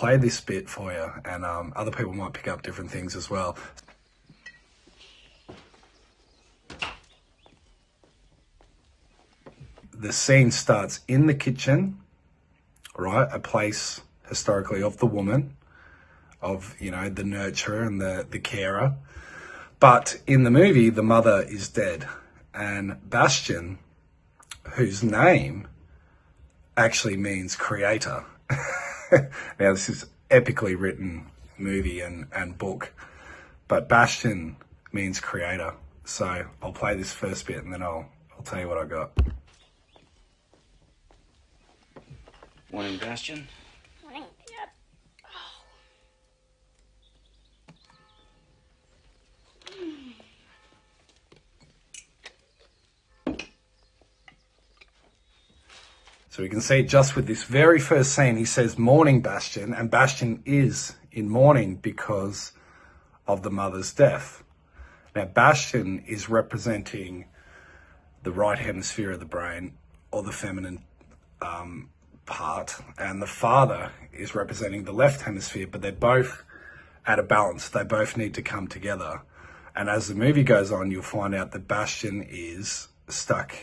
play this bit for you, and other people might pick up different things as well. The scene starts in the kitchen, right? A place historically of the woman, of, you know, the nurturer and the carer. But in the movie, the mother is dead. And Bastian, whose name actually means creator. Now, this is epically written movie and book, but Bastian means creator. So I'll play this first bit and then I'll tell you what I got. Morning, Bastian. Morning, Dad. So we can see just with this very first scene, he says, "Mourning, Bastian," and Bastian is in mourning because of the mother's death. Now, Bastian is representing the right hemisphere of the brain, or the feminine part, and the father is representing the left hemisphere, but they're both at a balance. They both need to come together. And as the movie goes on, you'll find out that Bastian is stuck.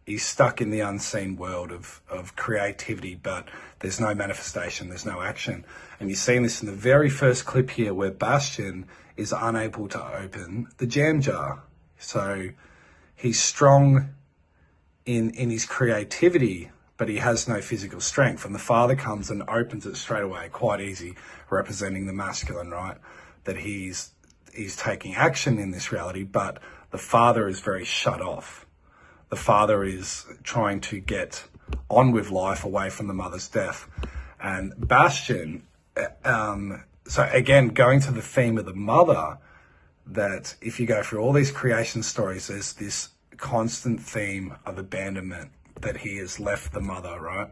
He's stuck in the unseen world of creativity, but there's no manifestation, there's no action. And you've seen this in the very first clip here where Bastian is unable to open the jam jar. So he's strong in his creativity, but he has no physical strength. And the father comes and opens it straight away, quite easy, representing the masculine, right? That he's taking action in this reality, but the father is very shut off. The father is trying to get on with life away from the mother's death. And Bastian, so again, going to the theme of the mother, that if you go through all these creation stories, there's this constant theme of abandonment, that he has left the mother, right?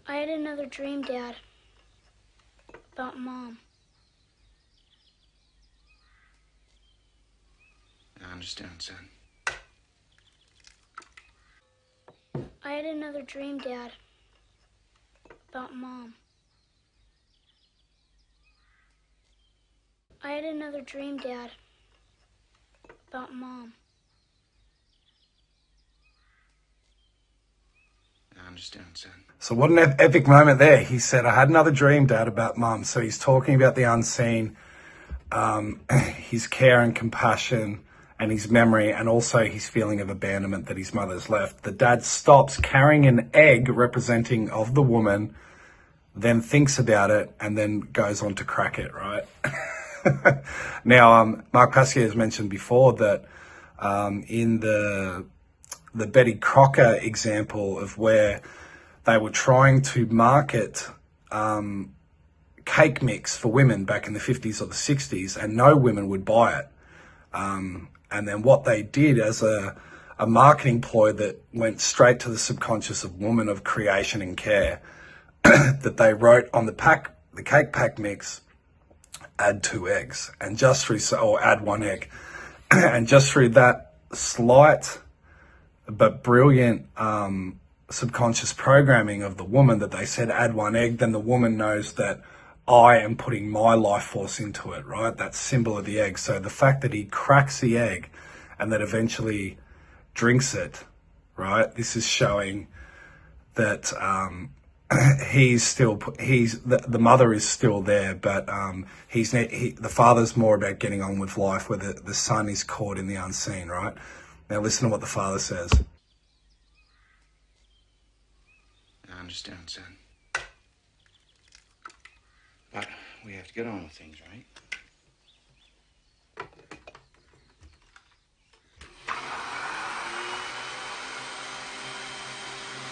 I had another dream, Dad, about Mom. I understand, son. I had another dream, Dad, about Mom. I had another dream, Dad, about Mom. I understand, son. So what an epic moment there. He said, "I had another dream, Dad, about Mum." So he's talking about the unseen, his care and compassion and his memory, and also his feeling of abandonment that his mother's left. The dad stops carrying an egg representing of the woman, then thinks about it, and then goes on to crack it, right? Now, Mark Pasquier has mentioned before that in the Betty Crocker example of where they were trying to market cake mix for women back in the 50s or the 60s, and no women would buy it. And then what they did as a marketing ploy that went straight to the subconscious of woman, of creation and care, that they wrote on the cake pack mix, add 2 eggs, and just through, or add 1 egg. And just through that slight but brilliant subconscious programming of the woman, that they said add 1 egg, then the woman knows that I am putting my life force into it, right? That symbol of the egg. So the fact that he cracks the egg and then eventually drinks it, right? This is showing that the mother is still there, but the father's more about getting on with life, where the son is caught in the unseen, right? Now listen to what the father says. I understand, son. But we have to get on with things, right?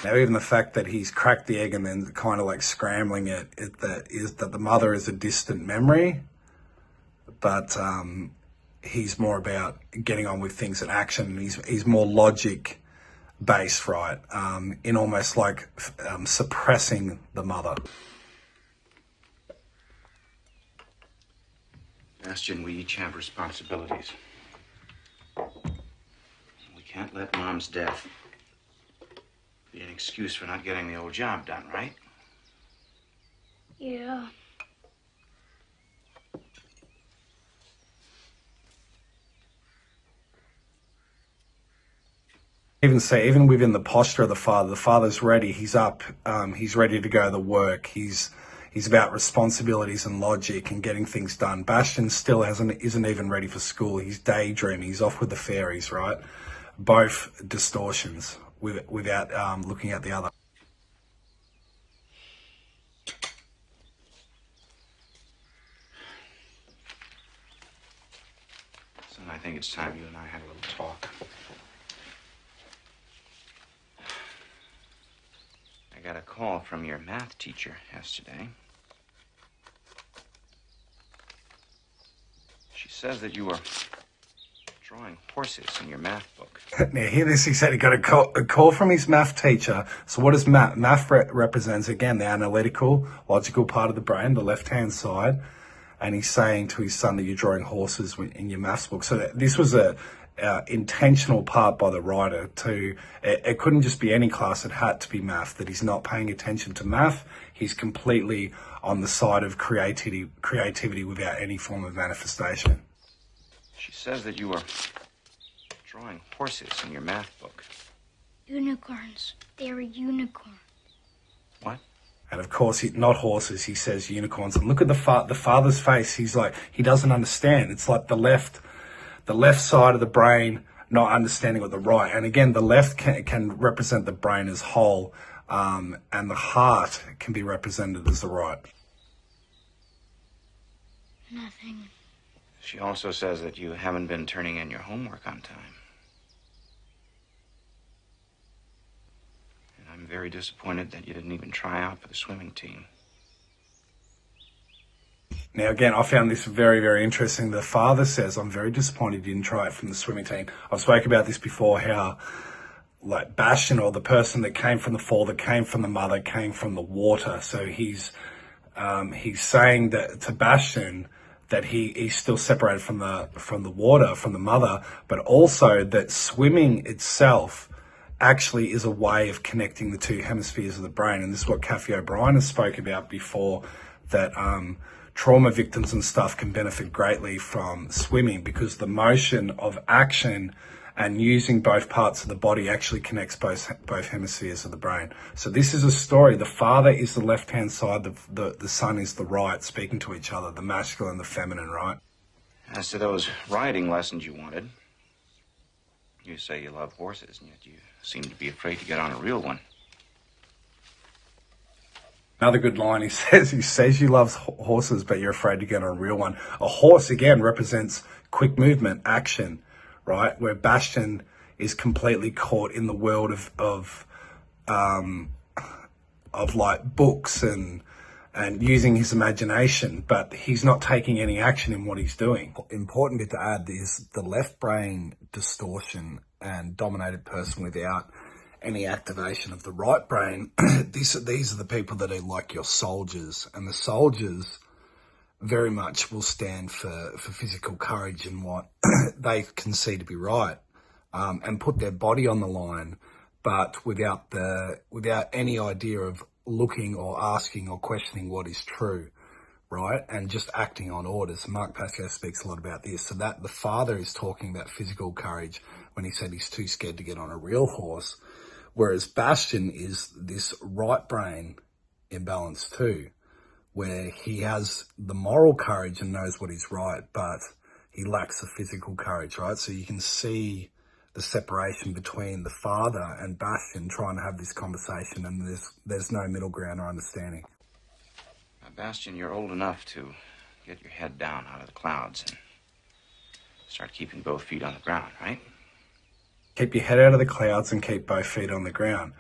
Now, even the fact that he's cracked the egg and then kind of like scrambling it, is that the mother is a distant memory, but he's more about getting on with things in action. He's more logic based, right? In almost like suppressing the mother. Bastian, we each have responsibilities. Can't let Mom's death be an excuse for not getting the old job done, right? Yeah. Even within the posture of the father's ready. He's up. He's ready to go to work. He's about responsibilities and logic and getting things done. Bastian still isn't even ready for school. He's daydreaming. He's off with the fairies, right? Both distortions without looking at the other. Son, I think it's time you and I had a little talk. I got a call from your math teacher yesterday. She says that you were drawing horses in your math book. Now, hear this. He said he got a call from his math teacher. So what does math? Math represents, again, the analytical, logical part of the brain, the left-hand side. And he's saying to his son that you're drawing horses in your maths book. So this was a intentional part by the writer to, it couldn't just be any class, it had to be math, that he's not paying attention to math. He's completely on the side of creativity without any form of manifestation. She says that you were drawing horses in your math book. Unicorns. They're a unicorn. What? And of course, not horses, he says unicorns. And look at the father's face. He's like, he doesn't understand. It's like the left side of the brain not understanding what the right. And again, the left can represent the brain as whole, and the heart can be represented as the right. Nothing. She also says that you haven't been turning in your homework on time. And I'm very disappointed that you didn't even try out for the swimming team. Now, again, I found this very, very interesting. The father says, I'm very disappointed you didn't try it from the swimming team. I've spoke about this before, how like Bastian, or the person that came from the fall, that came from the mother, came from the water. So he's saying that to Bastian that he's still separated from the water, from the mother, but also that swimming itself actually is a way of connecting the two hemispheres of the brain. And this is what Kathy O'Brien has spoke about before, that trauma victims and stuff can benefit greatly from swimming, because the motion of action and using both parts of the body actually connects both hemispheres of the brain. So this is a story. The father is the left-hand side, the son is the right, speaking to each other, the masculine and the feminine, right? As to those riding lessons you wanted, you say you love horses, and yet you seem to be afraid to get on a real one. Another good line, he says he loves horses, but you're afraid to get on a real one. A horse, again, represents quick movement, action, right? Where Bastian is completely caught in the world of like books and using his imagination, but he's not taking any action in what he's doing. Important bit to add is the left brain distortion and dominated person without any activation of the right brain. These are the people that are like your soldiers, and the soldiers very much will stand for physical courage and what they can see to be right, and put their body on the line, but without any idea of looking or asking or questioning what is true, right? And just acting on orders. Mark Pascoe speaks a lot about this. So that the father is talking about physical courage when he said he's too scared to get on a real horse, whereas Bastian is this right brain imbalance too, where he has the moral courage and knows what is right, but he lacks the physical courage, right? So you can see the separation between the father and Bastian trying to have this conversation, and there's no middle ground or understanding. Now, Bastian, you're old enough to get your head down out of the clouds and start keeping both feet on the ground, right? Keep your head out of the clouds and keep both feet on the ground.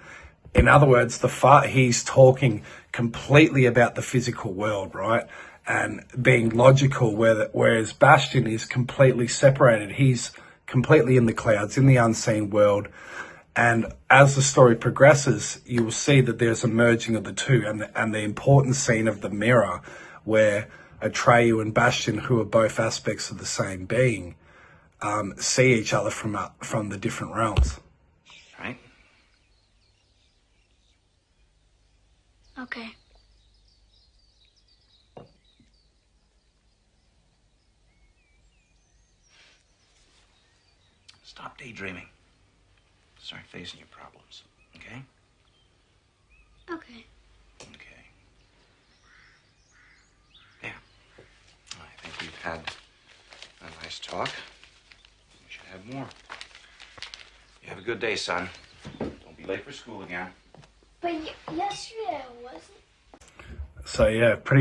In other words, he's talking completely about the physical world, right? And being logical, whereas Bastian is completely separated. He's completely in the clouds, in the unseen world. And as the story progresses, you will see that there's a merging of the two, and the important scene of the mirror, where Atreyu and Bastian, who are both aspects of the same being, see each other from the different realms. Right? Okay. Stop daydreaming. Start facing your problems, okay? Okay. Okay. Yeah. I think we've had a nice talk. We should have more. You have a good day, son. Don't be late for school again. But yesterday I wasn't. So yeah, pretty